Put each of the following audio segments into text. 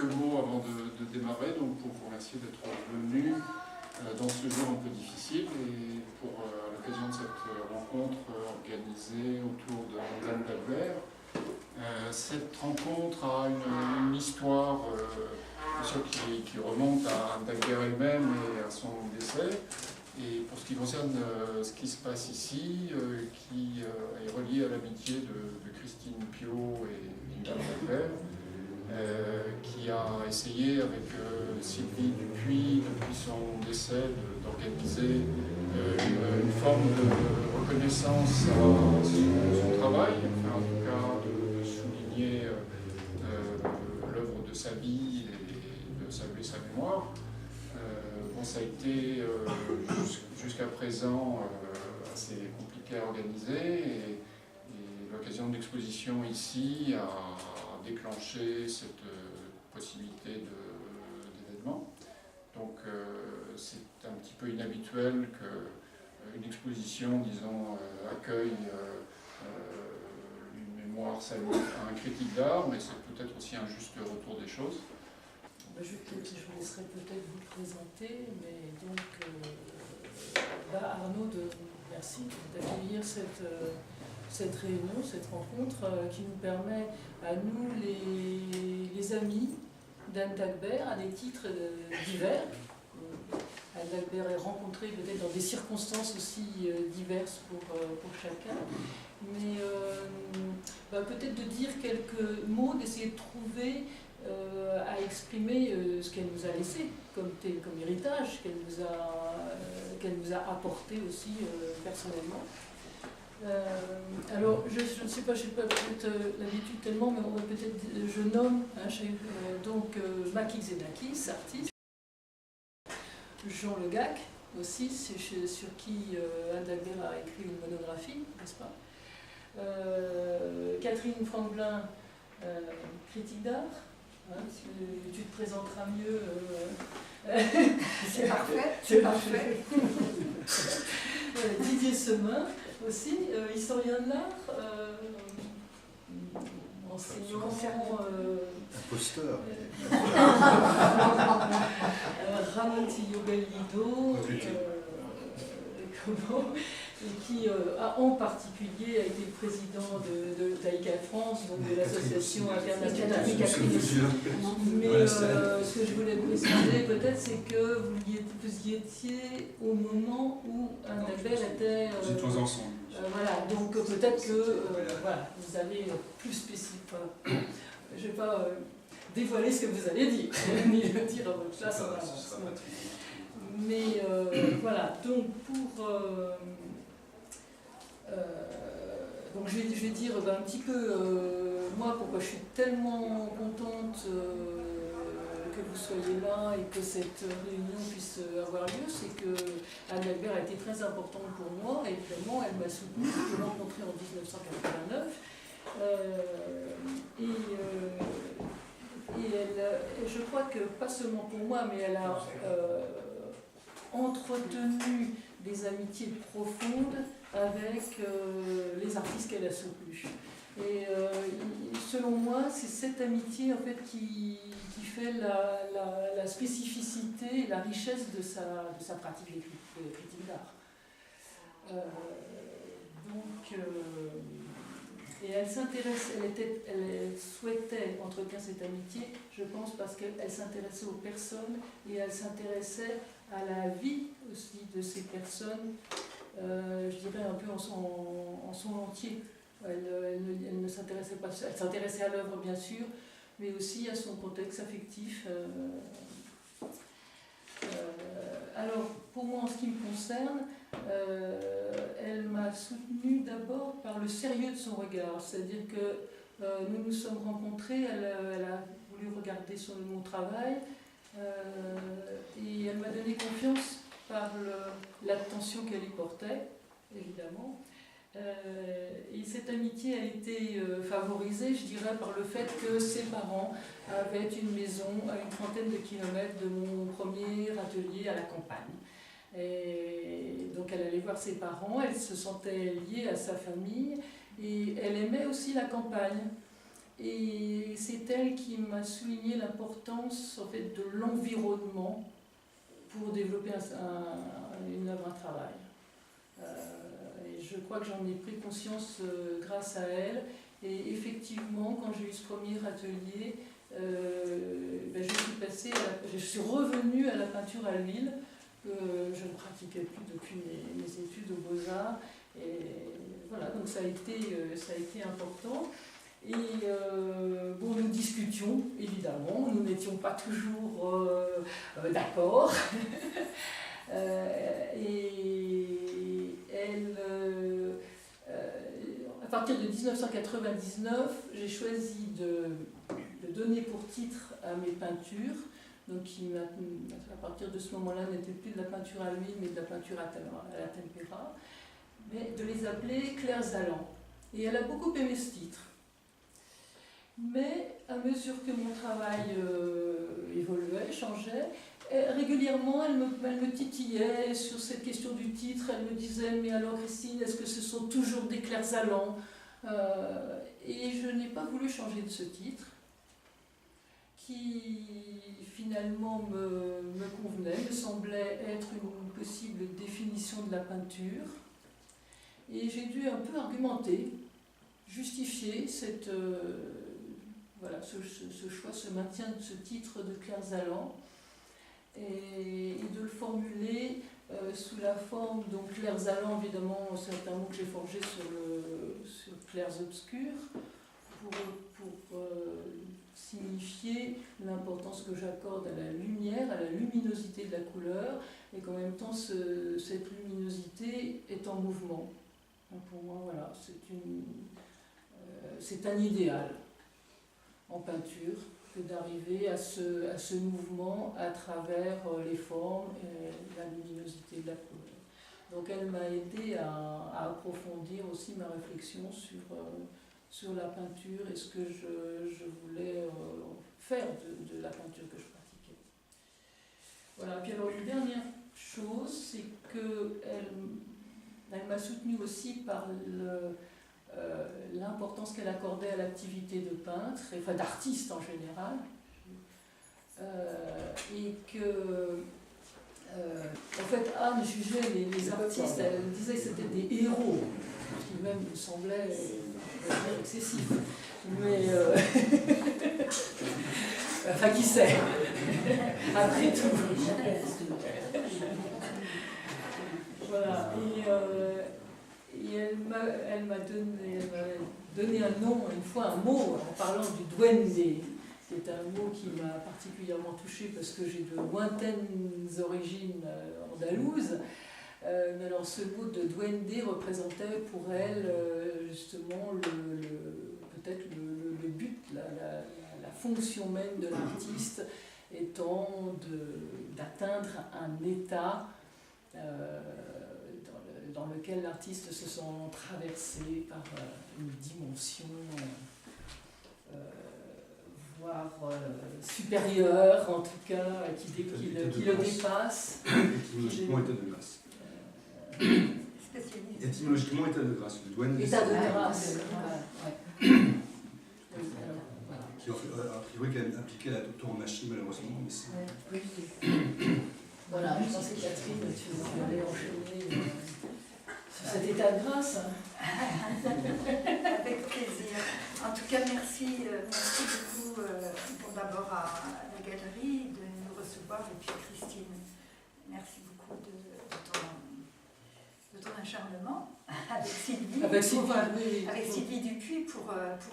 quelques mots avant de démarrer, donc pour vous remercier d'être venu dans ce jour un peu difficile et pour l'occasion de cette rencontre organisée autour d'Anne d'Albert. Cette rencontre a une histoire qui remonte à Anne d'Albert elle-même et à son décès. Et pour ce qui concerne ce qui se passe ici, qui est relié à l'amitié de Christine Piot et d'Anne d'Albert, qui a essayé avec Sylvie Dupuis, depuis son décès, d'organiser une forme de reconnaissance à son travail, enfin, en tout cas de souligner l'œuvre de sa vie et de saluer sa mémoire. Bon, ça a été jusqu'à présent assez compliqué à organiser et l'occasion de l'exposition ici a déclenché cette possibilité d'événement. Donc c'est un petit peu inhabituel qu'une exposition, disons, accueille une mémoire saluée à un critique d'art, mais c'est peut-être aussi un juste retour des choses. Je vous laisserai peut-être vous présenter, mais donc Arnaud, merci d'accueillir cette réunion, cette rencontre qui nous permet à nous, les amis d'Anne d'Albert, à des titres divers. Anne d'Albert est rencontrée peut-être dans des circonstances aussi diverses pour chacun, mais peut-être de dire quelques mots, d'essayer de trouver à exprimer ce qu'elle nous a laissé comme héritage, qu'elle nous a apporté aussi personnellement. Alors, je ne sais pas, je n'ai pas peut-être l'habitude tellement, mais on va peut-être, je nomme donc Maki Xenakis, artiste, Jean Le Gac aussi, c'est sur qui Anne d'Albert a écrit une monographie, n'est-ce pas, Catherine Franklin, critique d'art. Tu te présenteras mieux. C'est parfait. C'est parfait. Didier Semin aussi, historien de l'art, enseignant. Imposteur. Ramon Tillo-Bellido. Et qui en particulier a été le président de Taïka France, donc de l'association internationale de Catherine. Mais ce que je voulais préciser peut-être, c'est que vous y étiez au moment où Anne d'Albert était... Nous étions ensemble. Voilà, donc peut-être que voilà, vous allez plus spécifique. Je ne vais pas dévoiler ce que vous allez dire, ni le dire à votre place. Mais voilà, donc pour... donc je vais dire un petit peu moi pourquoi je suis tellement contente que vous soyez là et que cette réunion puisse avoir lieu, c'est que Anne d'Albert a été très importante pour moi, et évidemment elle m'a soutenue, je l'ai rencontrée en 1989 et je crois que pas seulement pour moi, mais elle a entretenu des amitiés profondes avec les artistes qu'elle a soutenus. Et selon moi, c'est cette amitié en fait qui fait la spécificité et la richesse de sa pratique de critique d'art. Et elle s'intéresse, elle souhaitait entretenir cette amitié, je pense, parce qu'elle s'intéressait aux personnes et elle s'intéressait à la vie aussi de ces personnes, je dirais un peu en son entier. Elle ne s'intéressait pas, elle s'intéressait à l'œuvre bien sûr, mais aussi à son contexte affectif. Alors, pour moi, en ce qui me concerne, elle m'a soutenue d'abord par le sérieux de son regard, c'est-à-dire que nous nous sommes rencontrés, elle a voulu regarder sur mon travail, et elle m'a donné confiance par l'attention qu'elle y portait, évidemment. Et cette amitié a été favorisée, je dirais, par le fait que ses parents avaient une maison à une trentaine de kilomètres de mon premier atelier à la campagne. Et donc elle allait voir ses parents, elle se sentait liée à sa famille et elle aimait aussi la campagne. Et c'est elle qui m'a souligné l'importance en fait, de l'environnement pour développer une œuvre, un travail. Et je crois que j'en ai pris conscience grâce à elle. Et effectivement, quand j'ai eu ce premier atelier, je suis revenue à la peinture à l'huile, que je ne pratiquais plus depuis mes études aux Beaux-Arts. Et voilà, donc ça a été important. Et nous discutions, évidemment, nous n'étions pas toujours d'accord. Et elle, à partir de 1999, j'ai choisi de donner pour titre à mes peintures, donc qui à partir de ce moment-là n'était plus de la peinture à l'huile, mais de la peinture à la tempera, mais de les appeler Clairs Allants. Et elle a beaucoup aimé ce titre. Mais à mesure que mon travail évoluait, changeait, régulièrement elle me titillait sur cette question du titre. Elle me disait « Mais alors Christine, est-ce que ce sont toujours des Clairs Allants ?» Et je n'ai pas voulu changer de ce titre, qui finalement me convenait, me semblait être une possible définition de la peinture. Et j'ai dû un peu argumenter, justifier ce choix, ce maintien de ce titre de Clairs Allants, et de le formuler sous la forme, donc Clairs Allants, évidemment, c'est un mot que j'ai forgé sur Clairs Obscurs, pour signifier l'importance que j'accorde à la lumière, à la luminosité de la couleur, et qu'en même temps, cette luminosité est en mouvement. Donc pour moi, voilà, c'est un idéal en peinture que d'arriver à ce mouvement à travers les formes et la luminosité de la couleur. Donc elle m'a aidé à approfondir aussi ma réflexion sur la peinture et ce que je voulais faire de la peinture que je pratiquais. Voilà, puis alors une dernière chose, c'est qu'elle m'a soutenue aussi par l'importance qu'elle accordait à l'activité de peintre, enfin d'artiste en général, et que, en fait, Anne jugeait les artistes, elle disait que c'était des héros, ce qui même me semblait excessif. Mais, enfin, qui sait, après tout. Voilà, et elle m'a donné un nom, une fois un mot, en parlant du duende. C'est un mot qui m'a particulièrement touchée parce que j'ai de lointaines origines andalouses. Mais alors ce mot de duende représentait pour elle justement peut-être le but, la fonction même de l'artiste étant d'atteindre un état dans lequel l'artiste se sent traversé par une dimension voire supérieure, en tout cas, qui le dépasse. Étymologiquement, état de grâce. Étymologiquement, état de grâce. Le douane, état de grâce. Qui a priori quand même appliqué à la tauromachie, malheureusement. Mais c'est... Voilà, je pensais Catherine, tu allais enchaîner sur cet état de grâce. Avec plaisir. En tout cas, merci beaucoup pour d'abord à la galerie de nous recevoir et puis Christine. Merci beaucoup de ton acharnement avec Sylvie. Avec Sylvie Dupuis pour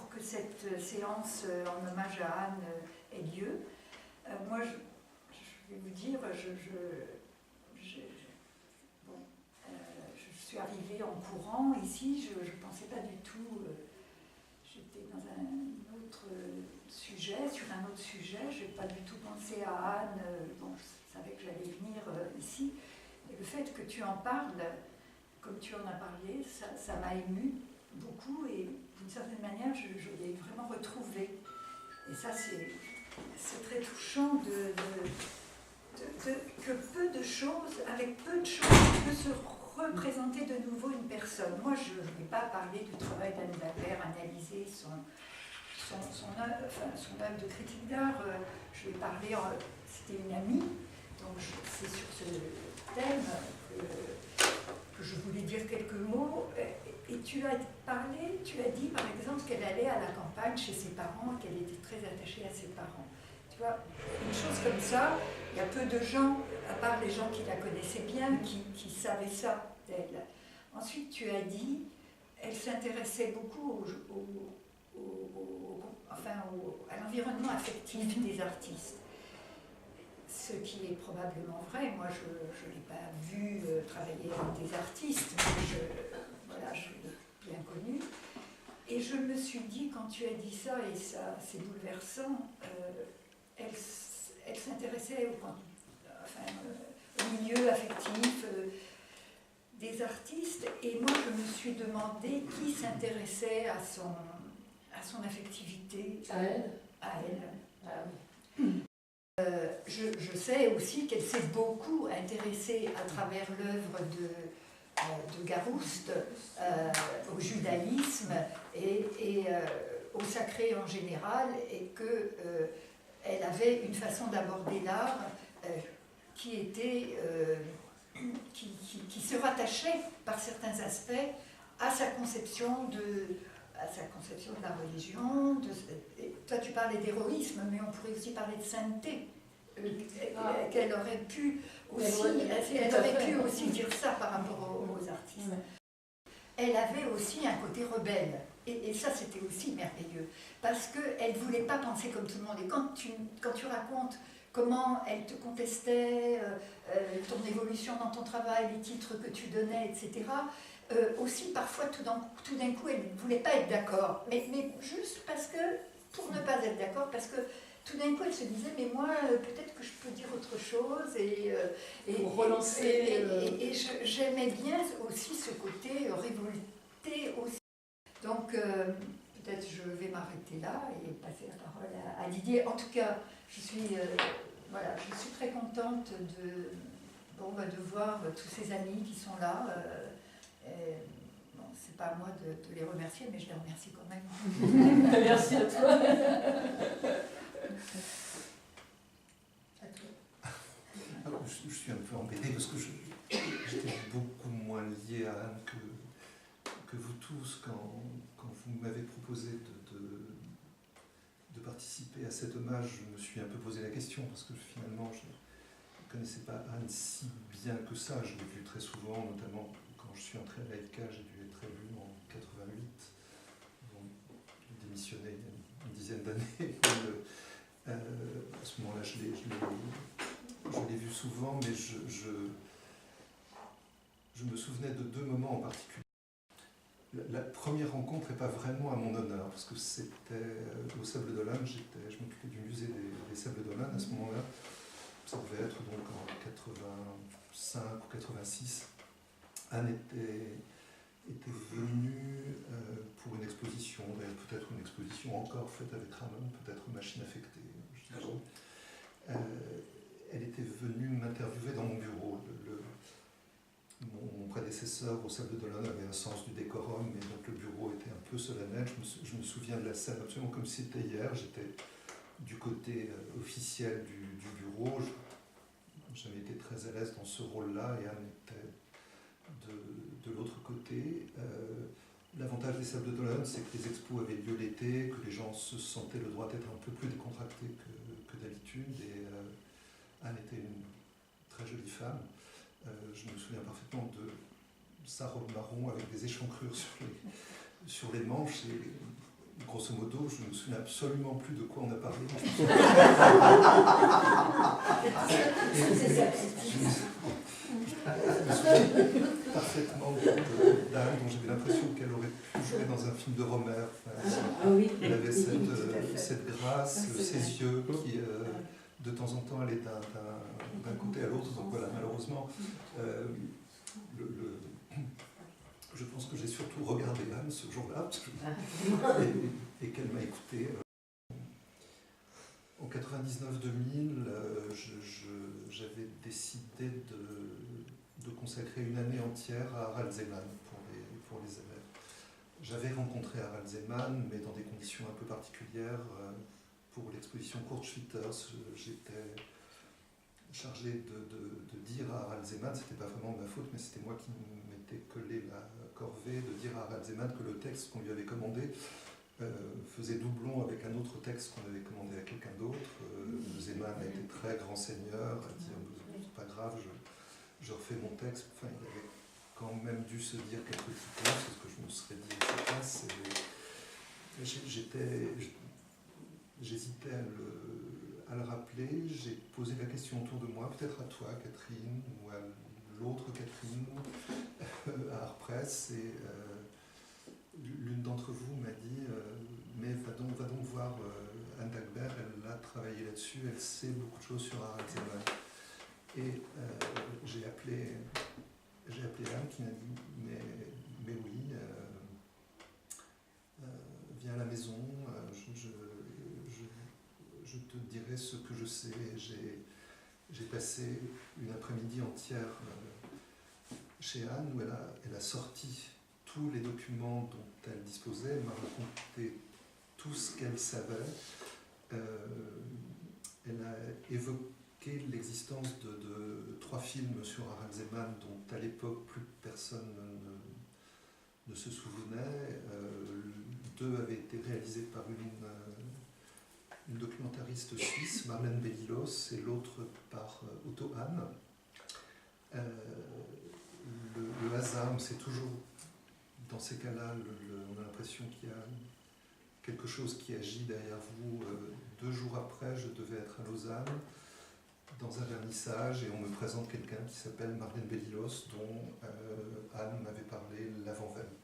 que cette séance en hommage à Anne ait lieu. Moi, je vais vous dire, je suis arrivée en courant ici, je ne pensais pas du tout, j'étais dans un autre sujet, sur un autre sujet, je n'ai pas du tout pensé à Anne, bon, je savais que j'allais venir ici, et le fait que tu en parles, comme tu en as parlé, ça m'a émue beaucoup, et d'une certaine manière, je l'ai vraiment retrouvé. Et ça, c'est très touchant que peu de choses, avec peu de choses, peut se représenter de nouveau une personne. Moi, je ne vais pas parler du travail d'Anne Dagbert, analyser son œuvre de critique d'art. Je lui ai parlé, c'était une amie, donc c'est sur ce thème que je voulais dire quelques mots. Et tu as dit par exemple qu'elle allait à la campagne chez ses parents, qu'elle était très attachée à ses parents. Tu vois, une chose comme ça, il y a peu de gens, à part les gens qui la connaissaient bien, qui savaient ça d'elle. Ensuite, tu as dit, elle s'intéressait beaucoup à l'environnement affectif des artistes. Ce qui est probablement vrai. Moi, je ne l'ai pas vu travailler avec des artistes, mais je l'ai bien connu. Et je me suis dit, quand tu as dit ça, et ça c'est bouleversant, elle s'intéressait au milieu affectif des artistes, et moi je me suis demandé qui s'intéressait à son affectivité. À elle. À elle. Ah oui. Je sais aussi qu'elle s'est beaucoup intéressée à travers l'œuvre de Garouste au judaïsme et au sacré en général, et qu'elle avait une façon d'aborder l'art qui se rattachait par certains aspects à sa conception de la religion. Toi, tu parlais d'héroïsme, mais on pourrait aussi parler de sainteté. Qu'elle aurait pu aussi dire ça par rapport aux artistes. Ouais. Elle avait aussi un côté rebelle. Et ça, c'était aussi merveilleux. Parce qu'elle ne voulait pas penser comme tout le monde. Et quand tu racontes comment elle te contestait, ton évolution dans ton travail, les titres que tu donnais, etc., aussi, parfois, tout d'un coup, elle ne voulait pas être d'accord. Mais juste parce que, pour ne pas être d'accord, parce que tout d'un coup, elle se disait, mais moi, peut-être que je peux dire autre chose. Pour relancer. Et j'aimais bien aussi ce côté révolté aussi. Donc, peut-être je vais m'arrêter là et passer la parole à Didier. En tout cas, je suis très contente de voir tous ces amis qui sont là. C'est pas à moi de les remercier, mais je les remercie quand même. Merci à toi. Je suis un peu embêté parce que j'étais beaucoup moins lié à Anne que vous tous quand vous m'avez proposé de participer à cet hommage. Je me suis un peu posé la question parce que finalement je ne connaissais pas Anne si bien que ça. Je l'ai vue très souvent, notamment quand je suis entré à l'AFK, j'ai dû être élu en 88. Bon, j'ai démissionné il y a une dizaine d'années. À ce moment-là, je l'ai vue souvent, mais je me souvenais de deux moments en particulier. La première rencontre n'est pas vraiment à mon honneur, parce que c'était au Sable d'Olonne, je m'occupais du musée des Sables d'Olonne à ce moment-là. Ça devait être donc en 85 ou 86. Anne était venue pour une exposition, peut-être une exposition encore faite avec Ramon, peut-être Machine affectée. Elle était venue m'interviewer dans mon bureau. Mon prédécesseur au Sable d'Olonne avait un sens du décorum, mais donc le bureau était un peu solennel. Je me souviens de la scène absolument comme si c'était hier. J'étais du côté officiel du bureau. J'avais été très à l'aise dans ce rôle-là, et Anne était de l'autre côté. L'avantage des Sables d'Olonne, c'est que les expos avaient lieu l'été, que les gens se sentaient le droit d'être un peu plus décontractés que d'habitude. Et Anne était une très jolie femme. Je me souviens parfaitement de sa robe marron avec des échancrures sur les manches. Et grosso modo, je ne me souviens absolument plus de quoi on a parlé. Je me souviens parfaitement d'Anne, dont j'avais l'impression qu'elle aurait pu jouer dans un film de Romer. Elle avait cette grâce, ses yeux qui, de temps en temps, allaient d'un côté à l'autre. Donc voilà, malheureusement, je pense que j'ai surtout regardé Anne ce jour-là, et qu'elle m'a écouté. En 99-2000, j'avais décidé de consacrer une année entière à Harald Zeman pour les élèves. j'avais rencontré Harald Zeman, mais dans des conditions un peu particulières. Pour l'exposition Kurt Schwitters, j'étais chargé de dire à Harald Zeman, c'était pas vraiment de ma faute, mais c'était moi qui m'étais collé la corvée de dire à Harald Zeman que le texte qu'on lui avait commandé faisait doublon avec un autre texte qu'on avait commandé à quelqu'un d'autre. Zeman a été très grand seigneur, a dit c'est pas grave, je refais mon texte. Enfin, il avait quand même dû se dire quelques petites choses, c'est ce que je me serais dit à sa place. J'hésitais à le rappeler, j'ai posé la question autour de moi, peut-être à toi Catherine, ou à l'autre Catherine, à Artpress, et l'une d'entre vous m'a dit mais va donc voir Anne Dagbert, elle a travaillé là-dessus, elle sait beaucoup de choses sur Harald Zeman. Et j'ai appelé Anne qui m'a dit mais oui, viens à la maison, je te dirai ce que je sais. J'ai passé une après-midi entière chez Anne où elle a sorti tous les documents dont elle disposait, elle m'a raconté tout ce qu'elle savait. Elle a évoqué l'existence de 3 films sur Harald Zeman dont à l'époque plus personne ne se souvenait. 2 avaient été réalisés par une documentariste suisse, Marlène Bellilos, et l'autre par Otto Hahn. Le hasard, c'est toujours dans ces cas-là, on a l'impression qu'il y a quelque chose qui agit derrière vous. 2 jours après, je devais être à Lausanne dans un vernissage et on me présente quelqu'un qui s'appelle Marlène Bellilos, dont Anne m'avait parlé l'avant-veille.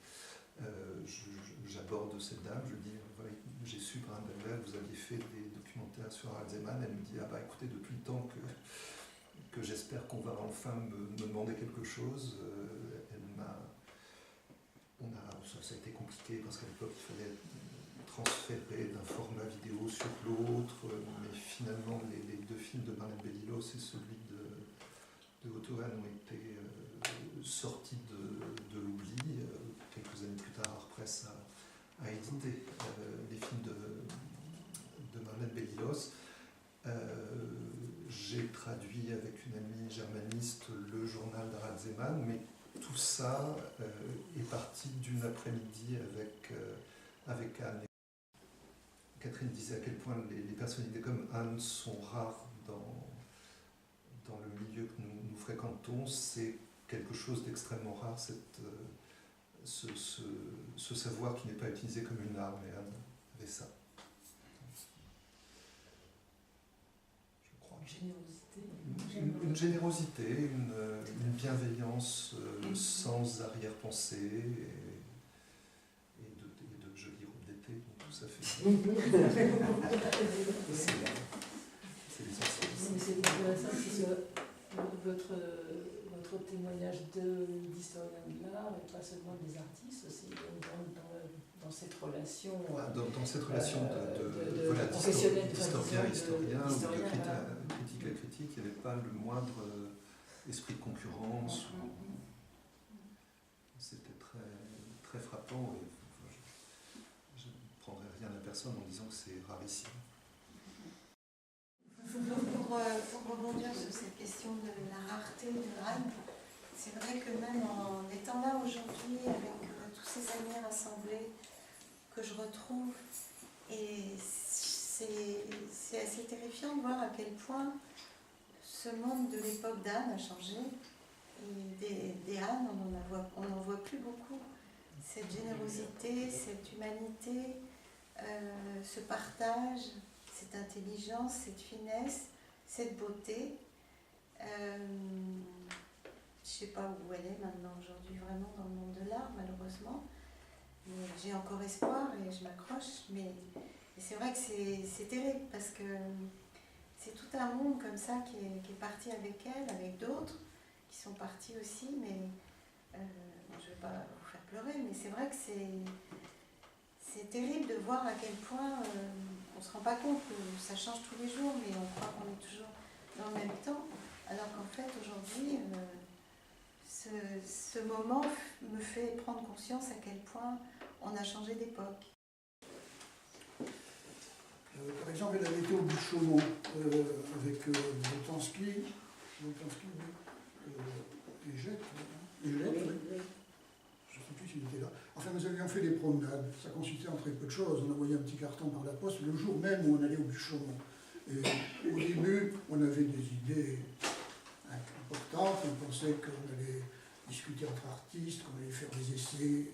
J'aborde cette dame, je dis voilà, j'ai su par Anne Dagbert que vous aviez fait des documentaires sur Harald Zeman. Elle me dit ah bah écoutez, depuis le temps que j'espère qu'on va enfin me demander quelque chose, ça a été compliqué parce qu'à l'époque il fallait transférer d'un format vidéo sur l'autre, mais finalement les 2 films de Marlène Bellilos et celui de Otto Hahn ont été sortis de l'oubli. Quelques années plus tard, Artpress a édité les films de Marlène Bellilos. J'ai traduit avec une amie germaniste le journal d'Harald Zeman, mais tout ça est parti d'une après-midi avec Anne. Catherine disait à quel point les personnalités comme Anne sont rares dans le milieu que nous fréquentons. C'est quelque chose d'extrêmement rare, ce savoir qui n'est pas utilisé comme une arme, et Anne avait ça. Je crois. Une générosité, une bienveillance sans arrière-pensée et de jolis robes d'été, donc tout ça fait. C'est l'essentiel. C'est intéressant que votre témoignage d'historien de l'art, et pas seulement des artistes, aussi dans cette relation. Dans cette relation de professionnel, d'historien à historien, ou de critique voilà. à critique, il n'y avait pas le moindre esprit de concurrence. C'était très, très frappant. Et je ne prendrai rien à personne en disant que c'est rarissime. Pour rebondir sur cette question de la rareté de Anne, c'est vrai que même en étant là aujourd'hui avec tous ces amis rassemblés que je retrouve, et c'est assez terrifiant de voir à quel point ce monde de l'époque d'Anne a changé. Et des Anne, on n'en voit plus beaucoup. Cette générosité, cette humanité, ce partage, cette intelligence, cette finesse, cette beauté. Je ne sais pas où elle est maintenant aujourd'hui, vraiment dans le monde de l'art, malheureusement. Mais j'ai encore espoir et je m'accroche. Mais c'est vrai que c'est terrible parce que c'est tout un monde comme ça qui est parti avec elle, avec d'autres qui sont partis aussi. Mais je ne vais pas vous faire pleurer, mais c'est vrai que c'est terrible de voir à quel point on ne se rend pas compte que ça change tous les jours, mais on croit qu'on est toujours dans le même temps, alors qu'en fait aujourd'hui, ce ce moment me fait prendre conscience à quel point on a changé d'époque. Par exemple, elle avait été au bout de Chaumont avec Boltanski, et Jette, je ne sais plus s'il était là. Enfin, nous avions fait des promenades. Ça consistait en très peu de choses. On envoyait un petit carton par la poste le jour même où on allait au bout de Chaumont. Et au début, on avait des idées importantes. On pensait qu'on allait discuter entre artistes, qu'on allait faire des essais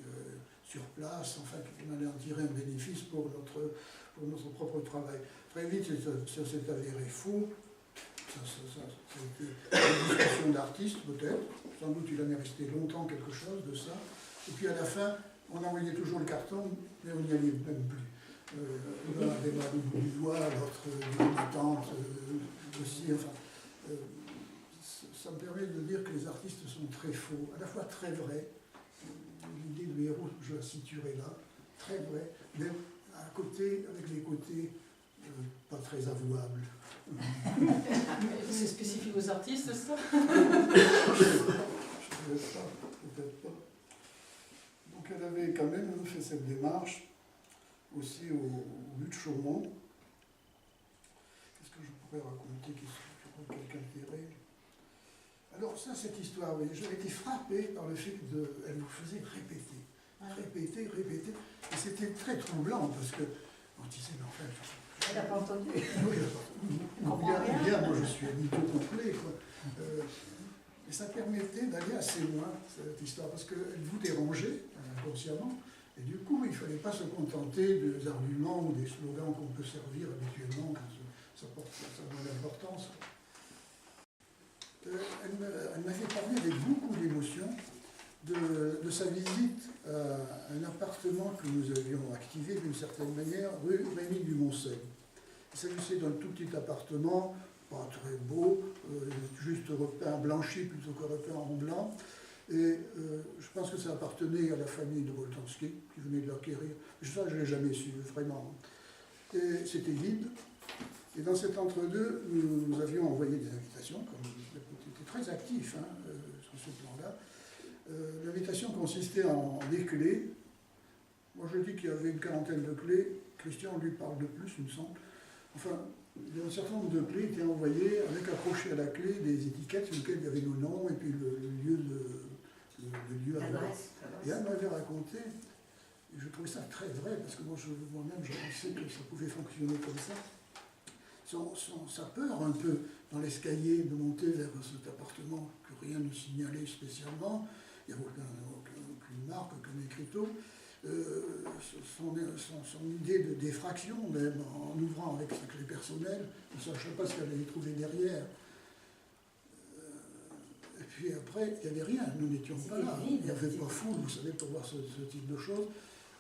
sur place, enfin, qu'on allait en tirer un bénéfice pour notre propre travail. Très vite, ça s'est avéré faux. C'était une discussion d'artistes, peut-être. Sans doute, il en est resté longtemps quelque chose de ça. Et puis à la fin, on envoyait toujours le carton, mais on n'y allait même plus. L'un avait mal au bout du doigt, l'autre une tante aussi. Enfin, ça me permet de dire que les artistes sont très faux, à la fois très vrais. L'idée de héros, je la situerai là, très vrai, mais à côté, avec les côtés pas très avouables. C'est spécifique aux artistes, ça? Peut-être pas. Donc elle avait quand même fait cette démarche aussi au but de Chaumont. Qu'est-ce que je pourrais raconter qui serait quelque intérêt? Alors ça, cette histoire, j'avais été frappé par le fait qu'elle vous faisait répéter. Répéter. Et c'était très troublant parce que on disait, mais enfin, Elle n'a pas entendu. Bien, moi je suis un mytho complet, quoi. Et ça permettait d'aller assez loin, cette histoire, parce qu'elle vous dérangeait inconsciemment, et du coup, il ne fallait pas se contenter des arguments ou des slogans qu'on peut servir habituellement quand ça a de l'importance. Elle m'avait parlé avec beaucoup d'émotion de sa visite à un appartement que nous avions activé d'une certaine manière, rue Rémy du Moncel. Il s'agissait d'un tout petit appartement, pas très beau, juste repeint blanchi plutôt que repeint en blanc. Et je pense que ça appartenait à la famille de Boltanski, qui venait de l'acquérir. Ça, je ne l'ai jamais su, vraiment. Et c'était vide. Et dans cet entre-deux, nous avions envoyé des invitations, comme on était très actifs sur ce plan-là. L'invitation consistait en des clés. Moi, je dis qu'il y avait une quarantaine de clés. Christian lui parle de plus, il me semble. Enfin, il y a un certain nombre de clés qui étaient envoyées avec accroché à la clé des étiquettes sur lesquelles il y avait nos noms et puis le lieu adresse. Et elle m'avait raconté, et je trouvais ça très vrai, parce que moi-même, je pensais que ça pouvait fonctionner comme ça. Sa peur un peu dans l'escalier de monter vers cet appartement que rien ne signalait spécialement, il n'y avait aucune marque, aucun écriteau. Son idée de défraction, même en ouvrant avec sa clé personnelle, ne sachant pas ce qu'elle allait trouver derrière. Et puis après, il n'y avait rien, nous n'étions pas là. Il n'y avait pas foule, vous savez, pour voir ce type de choses.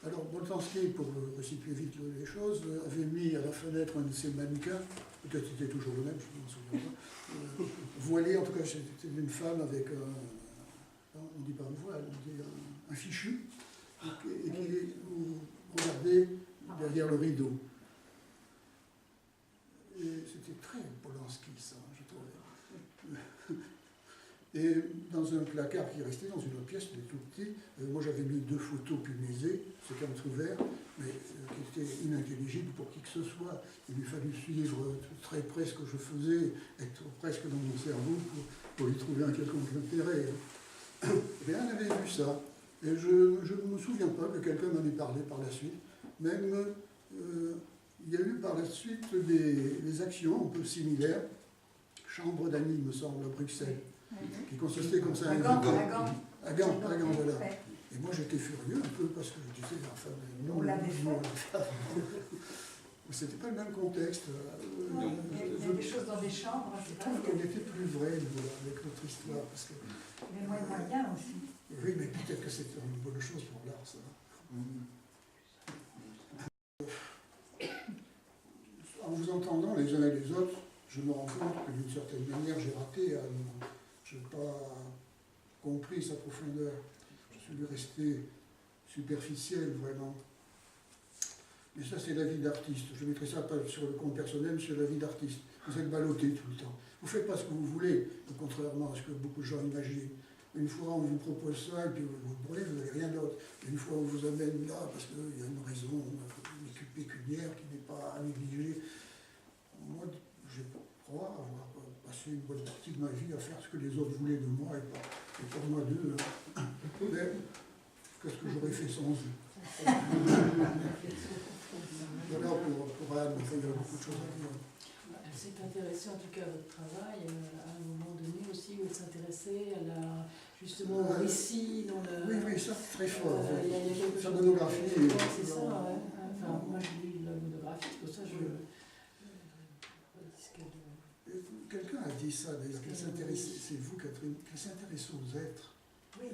Alors, Boltanski, pour resituer vite les choses, avait mis à la fenêtre un de ses mannequins, peut-être c'était toujours le même, je ne m'en souviens pas, voilé, en tout cas, c'était une femme avec on ne dit pas un voile, on dit un fichu, et qui regardait derrière le rideau. Et c'était très Polanski, ça, je trouvais. Et dans un placard qui restait dans une autre pièce, mais tout petit, moi j'avais mis 2 photos punaisées, c'est ouvert, mais qui étaient inintelligibles pour qui que ce soit. Il lui fallut suivre très près ce que je faisais, être presque dans mon cerveau pour y trouver un quelconque intérêt. Et elle avait vu ça. Et je ne me souviens pas que quelqu'un m'en ait parlé par la suite. Même, il y a eu par la suite des actions un peu similaires. Chambre d'amis, me semble, à Bruxelles, qui consistait comme ça. À Gand, voilà. Et moi, j'étais furieux un peu parce que je disais, enfin, non, on l'avait fait. C'était pas le même contexte. Il y a des choses dans des chambres, je trouve qu'on était plus vrai avec notre histoire. Parce que, mais moins moyen aussi. Oui, mais peut-être que c'est une bonne chose pour l'art, ça. En vous entendant les uns et les autres, je me rends compte que d'une certaine manière, j'ai raté Anne. Je n'ai pas compris sa profondeur. Je suis resté superficiel, vraiment. Mais ça, c'est la vie d'artiste. Je mettrai ça pas sur le compte personnel, mais sur la vie d'artiste. Vous êtes ballotté tout le temps. Vous ne faites pas ce que vous voulez, contrairement à ce que beaucoup de gens imaginent. Une fois, on vous propose ça, et puis vous prenez, vous n'avez rien d'autre. Une fois, on vous amène là, parce qu'il y a une raison pécuniaire qui n'est pas à négliger. Moi, je crois avoir passé une bonne partie de ma vie à faire ce que les autres voulaient de moi, et pas moi d'eux. Mais qu'est-ce que j'aurais fait sans eux? Voilà pour Anne, il y a beaucoup de choses à dire. C'est intéressant en tout cas votre travail, à un moment donné aussi où elle s'intéressait à la, justement au récit dans le... Oui, ça c'est très fort. Il y a quelque Sa chose monographie. c'est ça, ouais. Enfin, moi j'ai lu la monographie, pour ça je... Quelqu'un a dit ça d'ailleurs, qu'elle s'intéressait, c'est vous Catherine, qu'elle s'intéressait aux êtres. Oui,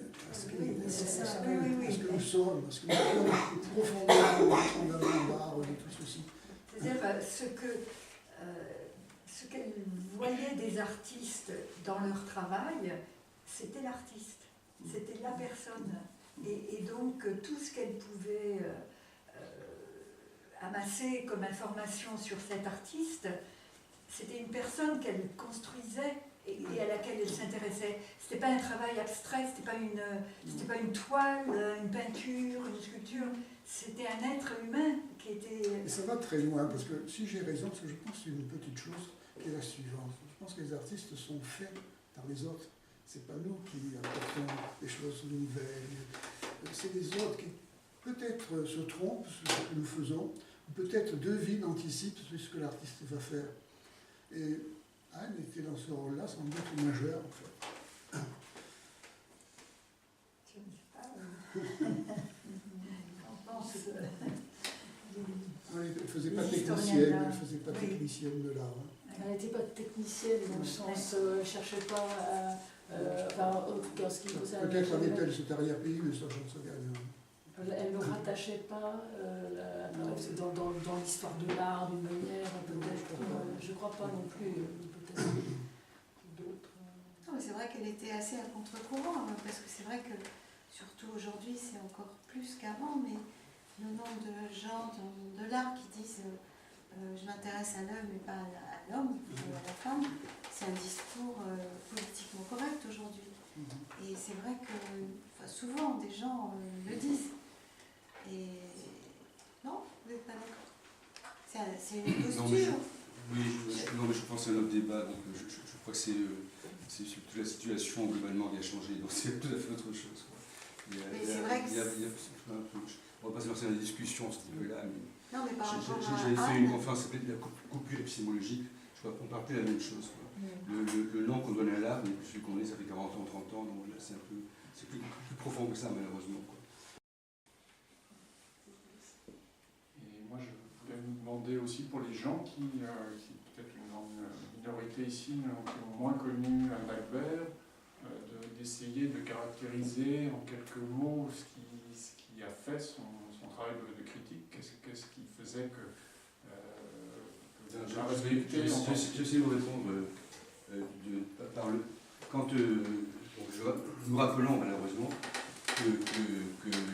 C'est ça. ce Oui. que nous sommes, parce que nous sommes profondément fondamentaires de tout ceci. C'est-à-dire ce qu'elle voyait des artistes dans leur travail, c'était l'artiste, c'était la personne. Et donc tout ce qu'elle pouvait amasser comme information sur cet artiste, c'était une personne qu'elle construisait et à laquelle elle s'intéressait. C'était pas un travail abstrait, c'était pas une toile, une peinture, une sculpture. C'était un être humain qui était... Et ça va très loin, parce que si j'ai raison, parce que je pense que c'est une petite chose qui est la suivante. Je pense que les artistes sont faits par les autres. C'est pas nous qui apportons des choses nouvelles. C'est les autres qui peut-être se trompent sur ce que nous faisons, peut-être devinent, anticipent ce que l'artiste va faire. Et Anne était dans ce rôle-là, sans doute majeur, en fait. Je ne sais pas. On pense... Elle ne faisait pas Les technicienne, historiens elle faisait pas oui. technicienne de l'art. Elle n'était pas technicienne dans le sens, elle ne cherchait pas à... enfin, en tout cas, ce qui concerne... Peut-être avait-elle cet arrière-pays, mais ça, je ne sais rien. Elle ne rattachait pas dans l'histoire de l'art d'une manière, peut-être. Je ne crois pas non plus, peut-être d'autres. Non, mais c'est vrai qu'elle était assez à contre-courant, hein, parce que c'est vrai que, surtout aujourd'hui, c'est encore plus qu'avant, mais le nombre de gens de l'art qui disent je m'intéresse à l'homme et pas à l'homme, ou à la femme, c'est un discours politiquement correct aujourd'hui. Et c'est vrai que souvent des gens le disent. Et non, vous n'êtes pas d'accord? C'est une posture. Non, mais je pense à un autre débat, donc je crois que c'est surtout la situation globalement qui a changé, donc c'est tout à fait autre chose. Mais c'est vrai que... On va pas se lancer dans la discussion à ce niveau-là, mais non, mais par rapport à j'avais fait une conférence qui s'appelait la coupure épistémologique, je crois qu'on parle plus de la même chose. Le nom qu'on donne à l'art, mais celui qu'on est, ça fait 40 ans, 30 ans, donc là c'est plus profond que ça malheureusement. Et moi, je voulais vous demander aussi pour les gens qui peut-être une grande minorité ici, qui ont moins connu Anne Dagbert, d'essayer de caractériser en quelques mots ce qui a fait son travail de critique. Qu'est-ce qui faisait que vous avez respecté. J'essaie de vous répondre nous rappelons malheureusement que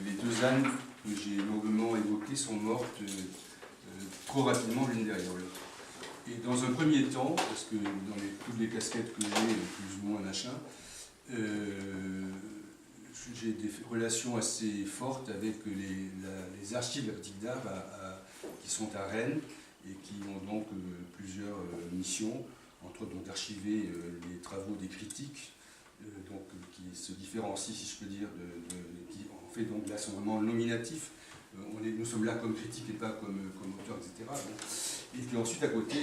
les deux Annes que j'ai longuement évoquées sont mortes trop rapidement l'une derrière l'autre. Et dans un premier temps, parce que dans toutes les casquettes que j'ai, plus ou moins machin, j'ai des relations assez fortes avec les archives de la critique d'art qui sont à Rennes et qui ont donc plusieurs missions, entre autres d'archiver les travaux des critiques, qui se différencient, si je peux dire, qui en fait donc là sont vraiment nominatifs. Nous sommes là comme critiques et pas comme auteurs, etc. Et puis ensuite, à côté,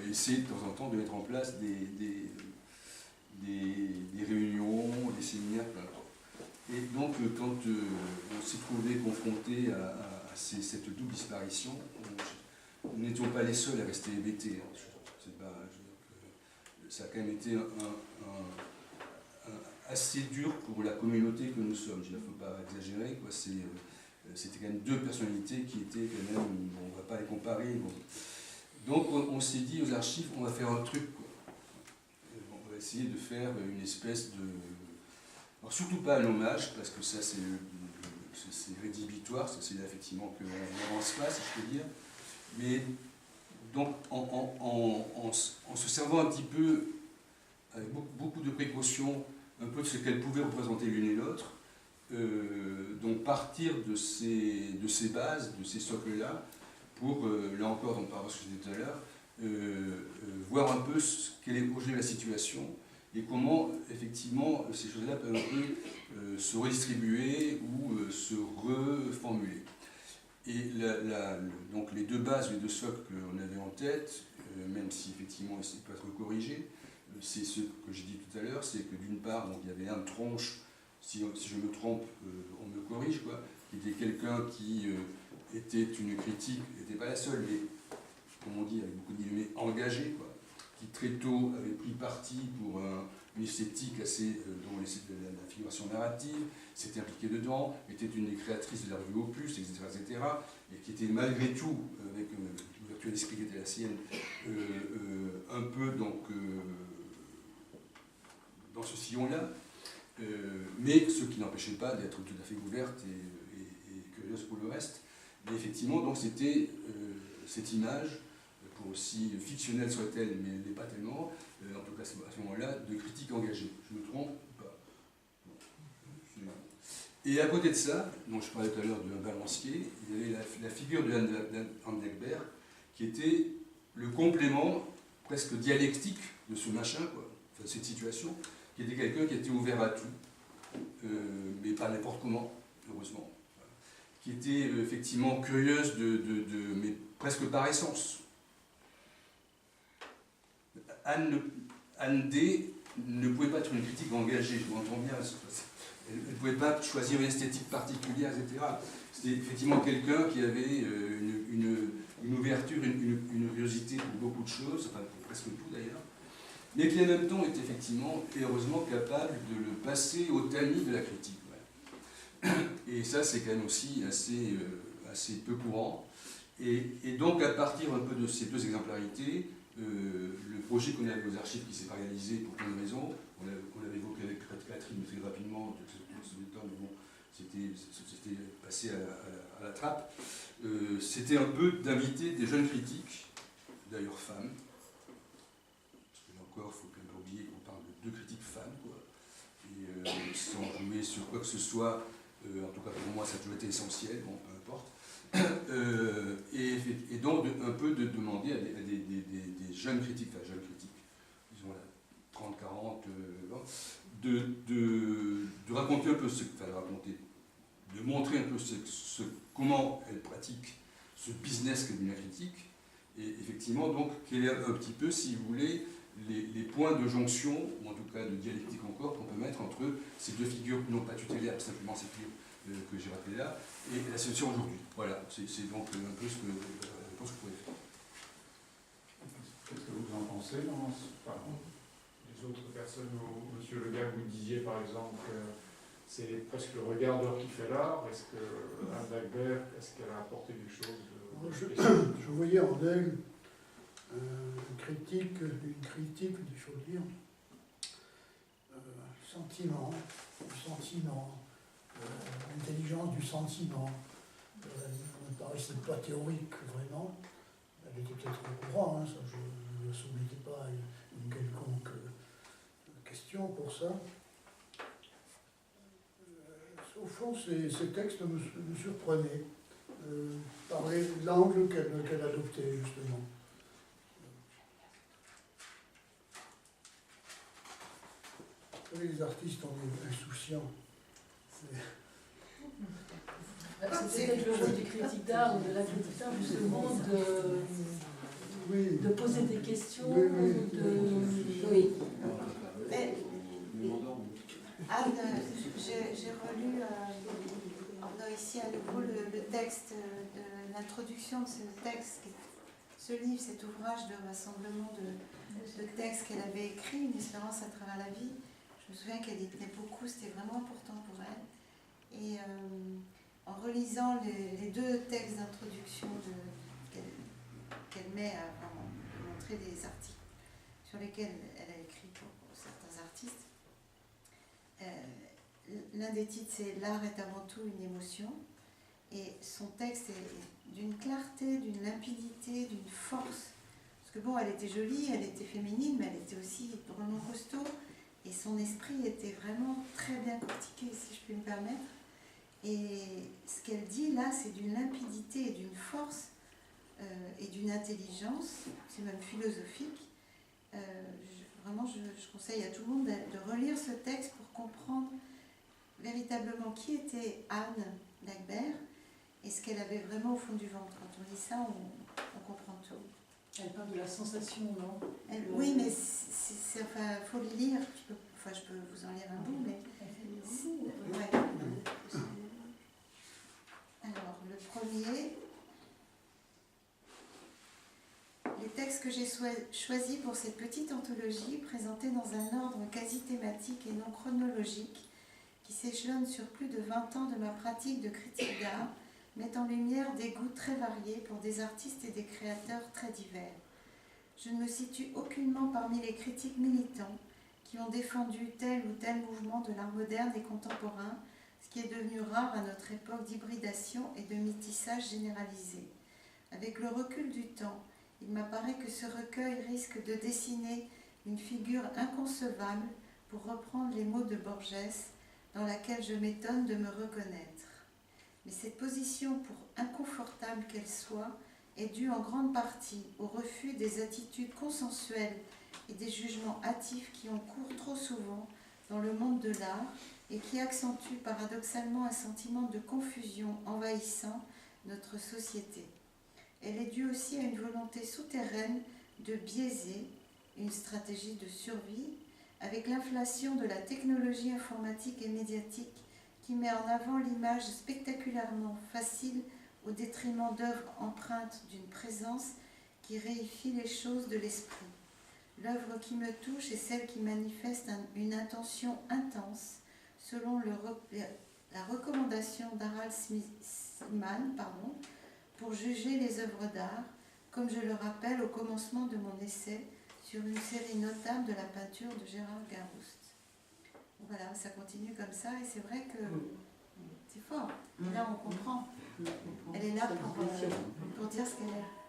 essayer de temps en temps de mettre en place des réunions, des séminaires, plein de... Et donc, quand on s'est trouvé confronté à cette double disparition, nous n'étions pas les seuls à rester hébétés. Ça a quand même été assez dur pour la communauté que nous sommes. Il ne faut pas exagérer, quoi. C'était quand même deux personnalités qui étaient quand même, on ne va pas les comparer. Bon. Donc on s'est dit aux archives, on va faire un truc, quoi. On va essayer de faire une espèce de... Alors surtout pas un hommage, parce que ça c'est rédhibitoire, ça c'est là effectivement qu'on n'avance pas, si je peux dire. Mais donc en se servant un petit peu, avec beaucoup de précautions, un peu de ce qu'elles pouvaient représenter l'une et l'autre. Donc partir de ces bases, de ces socles-là, pour, là encore, on parle de ce que je disais tout à l'heure, voir un peu quelle est aujourd'hui la situation et comment, effectivement, ces choses-là peuvent un peu se redistribuer ou se reformuler. Et donc les deux bases, les deux socles qu'on avait en tête, même si effectivement ils peuvent être corrigés, c'est ce que je dis tout à l'heure, c'est que d'une part, donc, il y avait un tronche, si je me trompe, on me corrige, quoi, qui était quelqu'un qui était une critique, n'était pas la seule, mais, comme on dit avec beaucoup de guillemets, engagée, quoi, qui très tôt avait pris parti pour une esthétique assez dans la figuration narrative, s'était impliquée dedans, était une des créatrices de la revue Opus, etc., etc., et qui était malgré tout, avec l'ouverture d'esprit qui était la sienne, un peu donc dans ce sillon-là, mais ce qui n'empêchait pas d'être tout à fait ouverte et curieuse pour le reste. Mais effectivement, donc c'était cette image, pour aussi fictionnelle soit-elle, mais elle n'est pas tellement, en tout cas à ce moment-là, de critique engagée. Je me trompe ou pas? Et à côté de ça, dont je parlais tout à l'heure d'un balancier, il y avait la figure de Anne Dagberg, qui était le complément presque dialectique de ce machin, quoi, enfin, cette situation, qui était quelqu'un qui était ouvert à tout, mais pas n'importe comment, heureusement, qui était effectivement curieuse mais presque par essence. Anne D ne pouvait pas être une critique engagée, je m'entends bien, elle ne pouvait pas choisir une esthétique particulière, etc. C'était effectivement quelqu'un qui avait une ouverture, une curiosité pour beaucoup de choses, enfin pour presque tout d'ailleurs, mais qui en même temps est effectivement et heureusement capable de le passer au tamis de la critique. Ouais. Et ça, c'est quand même aussi assez peu courant. Et donc, à partir un peu de ces deux exemplarités, le projet qu'on avait aux archives qui s'est pas réalisé pour plein de raisons, on l'avait évoqué avec Catherine très rapidement, mais bon, c'était passé à la trappe. C'était un peu d'inviter des jeunes critiques, d'ailleurs femmes, parce que là encore, il faut quand même pas oublier qu'on parle de deux critiques femmes, quoi, et sans jouer sur quoi que ce soit, en tout cas pour moi ça a toujours été essentiel, bon, peu importe. Et donc un peu de demander à des jeunes critiques, disons là, 30, 40, de raconter un peu de montrer un peu comment elles pratiquent ce business qu'est la critique, et effectivement donc quel est un petit peu, si vous voulez, les points de jonction, ou en tout cas de dialectique encore, qu'on peut mettre entre ces deux figures, non pas tutélaires, simplement ces figures que j'ai rappelées là, et la situation aujourd'hui. Voilà, c'est donc un peu ce que je pense que vous pouvez faire. Qu'est-ce que vous en pensez, les autres personnes, Monsieur Legare, vous disiez par exemple que c'est presque le regardeur qui fait l'art. Est-ce que Anne Dagberg, est-ce qu'elle a apporté quelque chose je voyais en elle une critique, il faut dire, sentiment, l'intelligence du sentiment. Elle ne paraissait pas théorique, vraiment. Elle était peut-être au courant, ça, je ne soumettais pas une quelconque question pour ça. Au fond, ces textes me surprenaient par l'angle qu'elle adoptait, justement. Vous savez, les artistes, on est insouciants. C'est peut-être le rôle du critique d'art ou de la critique d'art, justement, de poser des questions. Oui. Mais, Anne, j'ai relu ici à nouveau le texte de l'introduction de ce texte, ce livre, cet ouvrage de rassemblement de textes qu'elle avait écrit, Une espérance à travers la vie. Je me souviens qu'elle y tenait beaucoup, c'était vraiment important pour elle. Et en relisant les deux textes d'introduction qu'elle met à montrer des articles sur lesquels elle a écrit pour certains artistes, l'un des titres c'est « L'art est avant tout une émotion ». Et son texte est d'une clarté, d'une limpidité, d'une force. Parce que bon, elle était jolie, elle était féminine, mais elle était aussi vraiment costaud. Et son esprit était vraiment très bien cortiqué, si je puis me permettre. Et ce qu'elle dit là, c'est d'une limpidité et d'une force et d'une intelligence, c'est même philosophique. Vraiment, je conseille à tout le monde de relire ce texte pour comprendre véritablement qui était Anne Dagbert et ce qu'elle avait vraiment au fond du ventre. Quand on lit ça, on comprend tout. Elle parle de la sensation, non? Oui, mais enfin, faut le lire. Je peux vous en lire un bout, mais... Ouais. Alors, le premier... Les textes que j'ai choisis pour cette petite anthologie, présentés dans un ordre quasi thématique et non chronologique, qui s'échelonne sur plus de 20 ans de ma pratique de critique d'art, mettent en lumière des goûts très variés pour des artistes et des créateurs très divers. Je ne me situe aucunement parmi les critiques militants qui ont défendu tel ou tel mouvement de l'art moderne et contemporain, ce qui est devenu rare à notre époque d'hybridation et de métissage généralisé. Avec le recul du temps, il m'apparaît que ce recueil risque de dessiner une figure inconcevable, pour reprendre les mots de Borges, dans laquelle je m'étonne de me reconnaître. Mais cette position, pour inconfortable qu'elle soit, est due en grande partie au refus des attitudes consensuelles et des jugements hâtifs qui ont cours trop souvent dans le monde de l'art et qui accentuent paradoxalement un sentiment de confusion envahissant notre société. Elle est due aussi à une volonté souterraine de biaiser, une stratégie de survie, avec l'inflation de la technologie informatique et médiatique qui met en avant l'image spectaculairement facile au détriment d'œuvres empreintes d'une présence qui réifie les choses de l'esprit. L'œuvre qui me touche est celle qui manifeste une intention intense, selon la recommandation d'Harald Szyman, pour juger les œuvres d'art, comme je le rappelle au commencement de mon essai sur une série notable de la peinture de Gérard Garouste. Voilà, ça continue comme ça, et c'est vrai que c'est fort. Et là, on comprend. Elle est là pour dire ce qu'elle est.